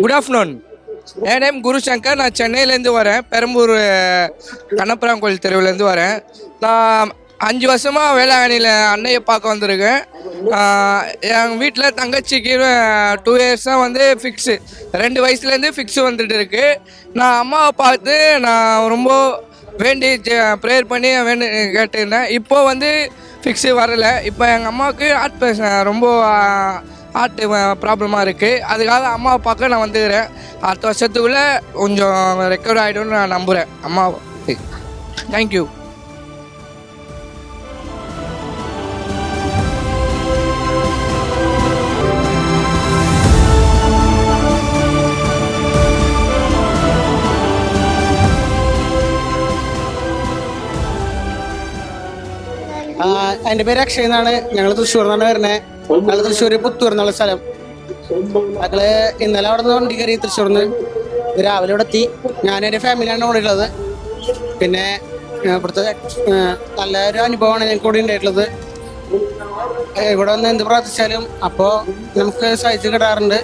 Good afternoon. என் name Guru Shankar. நான் சென்னையிலேருந்து வரேன். பெரம்பூர் கண்ணபுரம் கோயில் தெருவுலேருந்து வரேன். நான் 5 வருஷமாக வேளாங்கண்ணியில் அன்னையை பார்க்க வந்திருக்கேன். எங்கள் வீட்டில் தங்கச்சிக்கு 2 இயர்ஸாக வந்து ஃபிக்ஸு, 2 வயசுலேருந்து ஃபிக்ஸு வந்துட்டு இருக்கு. நான் அம்மாவை பார்த்து நான் ரொம்ப வேண்டி ப்ரேயர் பண்ணி கேட்டுருந்தேன். இப்போது வந்து ஃபிக்ஸு வரலை. இப்போ எங்கள் அம்மாவுக்கு ரொம்ப ஹார்ட் ப்ராப்ளமாக இருக்குது. அதுக்காக அம்மாவை பார்க்க நான் வந்துக்கிறேன். அடுத்த வருஷத்துக்குள்ளே கொஞ்சம் ரெக்கவர் ஆகிடும்னு நான் நம்புகிறேன் அம்மாவை. தேங்க்யூ. എൻ്റെ പേര് അക്ഷയ് എന്നാണ്. ഞങ്ങൾ തൃശ്ശൂർ നിന്നാണ് വരുന്നത്. ഞങ്ങൾ തൃശ്ശൂർ പുത്തൂർ എന്നുള്ള സ്ഥലം. ഞങ്ങള് ഇന്നലെ അവിടെ നിന്ന് വണ്ടി കയറി തൃശ്ശൂർന്ന് രാവിലെ ഇവിടെ എത്തി. ഞാനൊരു ഫാമിലിയാണ് ഇവിടെ ഉള്ളത്. പിന്നെ ഇവിടുത്തെ നല്ലൊരു അനുഭവമാണ് ഞങ്ങൾക്ക് കൂടി ഉണ്ടായിട്ടുള്ളത്. ഇവിടെ വന്ന് എന്ത് പ്രാർത്ഥിച്ചാലും അപ്പോൾ നമുക്ക് സാധിച്ചു കിട്ടാറുണ്ട്.